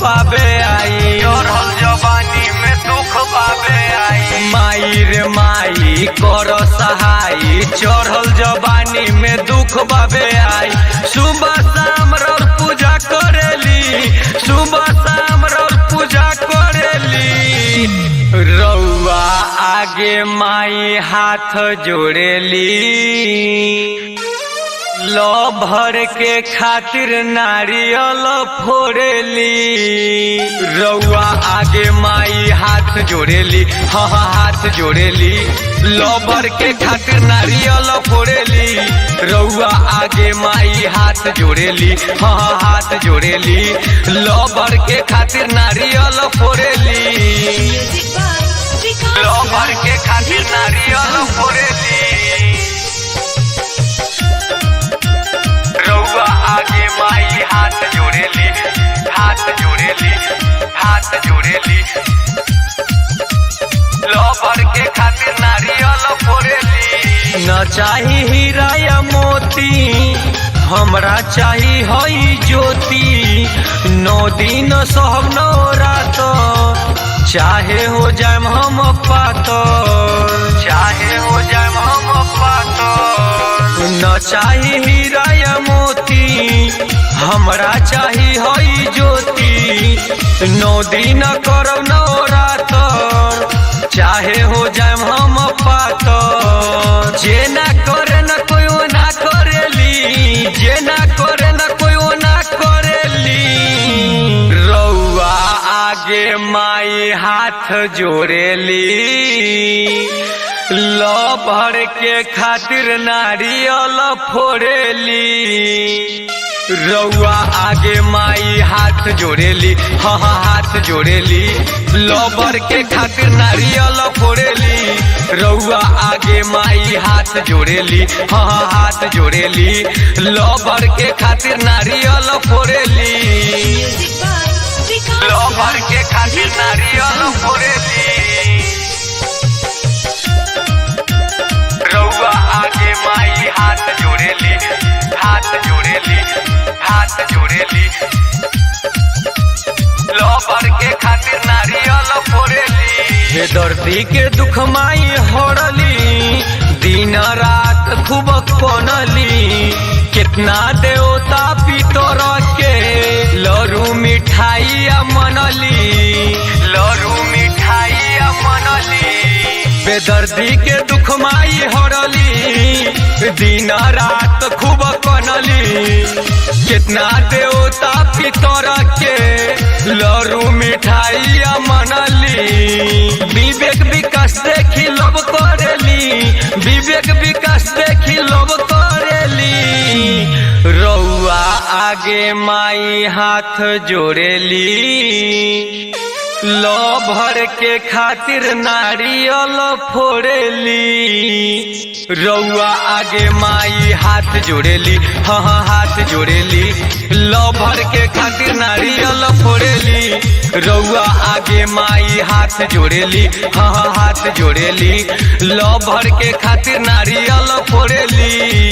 बाबे आई, चढ़ल जवानी में दुख बाबे आई। माई रे माई करो सहाई, चढ़ल जवानी में दुख बाबे आई। सुबह शाम रोज पूजा करेली, सुबह शाम रोज पूजा करेली। रउआ आगे माई हाथ जोड़ेली, लो भर के खातिर नारियल फोड़ेली। रउआ आगे माई हाथ जोड़ेली, हाँ हाथ जोड़ेली, लो भर के खातिर नारियल फोड़ेली। रउआ आगे माई हाथ जोड़ेली, हाँ हाथ जोड़ेली, लो भर के खातिर नारियल फोड़ेली। लो भर के खातिर नारियल फोड़ेली। रउआ आगे माई हाथ जोड़ेली, हाथ जोड़ेली, हाथ जोड़ेली, लो भर के खातिर नारियल फोड़ेली। न चाही हीरा या मोती, हमरा चाही हई ज्योति। 9 दिन सहब 9 रात, चाहे हो जाए हम पातर, चाहे हो जाए हम पातर। न चाही हीरा या मोती, हमरा चाही हई ज्योति। 9 दिन करब 9 रात, चाहे हो जाए हम पातर। जे ना करे न कोई ना करेली, जे ना करे न कोई ना करेली। रउआ आगे माई हाथ जोड़ेली, लो भर के खातिर नारियल फोड़ेली। रउआ आगे माई हाथ जोड़ेली, हाँ हाथ जोड़ेली, लो भर के खातिर नारियल फोड़ेली। रउआ आगे माई हाथ जोड़ेली, हाँ हाथ जोड़ेली, लो भर के खातिर नारियल फोड़ेली। लो भर के खातिर नारियल फोड़ेली। रउआ आगे माई हाथ जोड़ेली, हाथ जोड़ेली, हाथ जोड़ेली, लो भर के खातिर नारियल फोड़ेली। हे दर्दी के दुख माई हरली, दिन रात खूब कोनली। कितना देवता पितर के लरू मिठाई मनली, लरू मिठाई मनली। बेदर्दी के दुख माई हरली, दिन रात खूब कनली। कितना देवता पितर के लरू मिठाई मनली। विवेक विकास देखी लब करेली, विवेक विकास देखी लब करेली। रउआ आगे माई हाथ जोड़ेली, लो भर के खातिर नारियल फोड़ेली। रउआ आगे माई हाथ जोड़ेली, हाँ हाथ जोड़ेली, लो भर के खातिर नारियल फोड़ेली। रउआ आगे माई हाथ जोड़ेली, हाँ हाथ जोड़ेली, लो भर के खातिर नारियल फोड़ेली।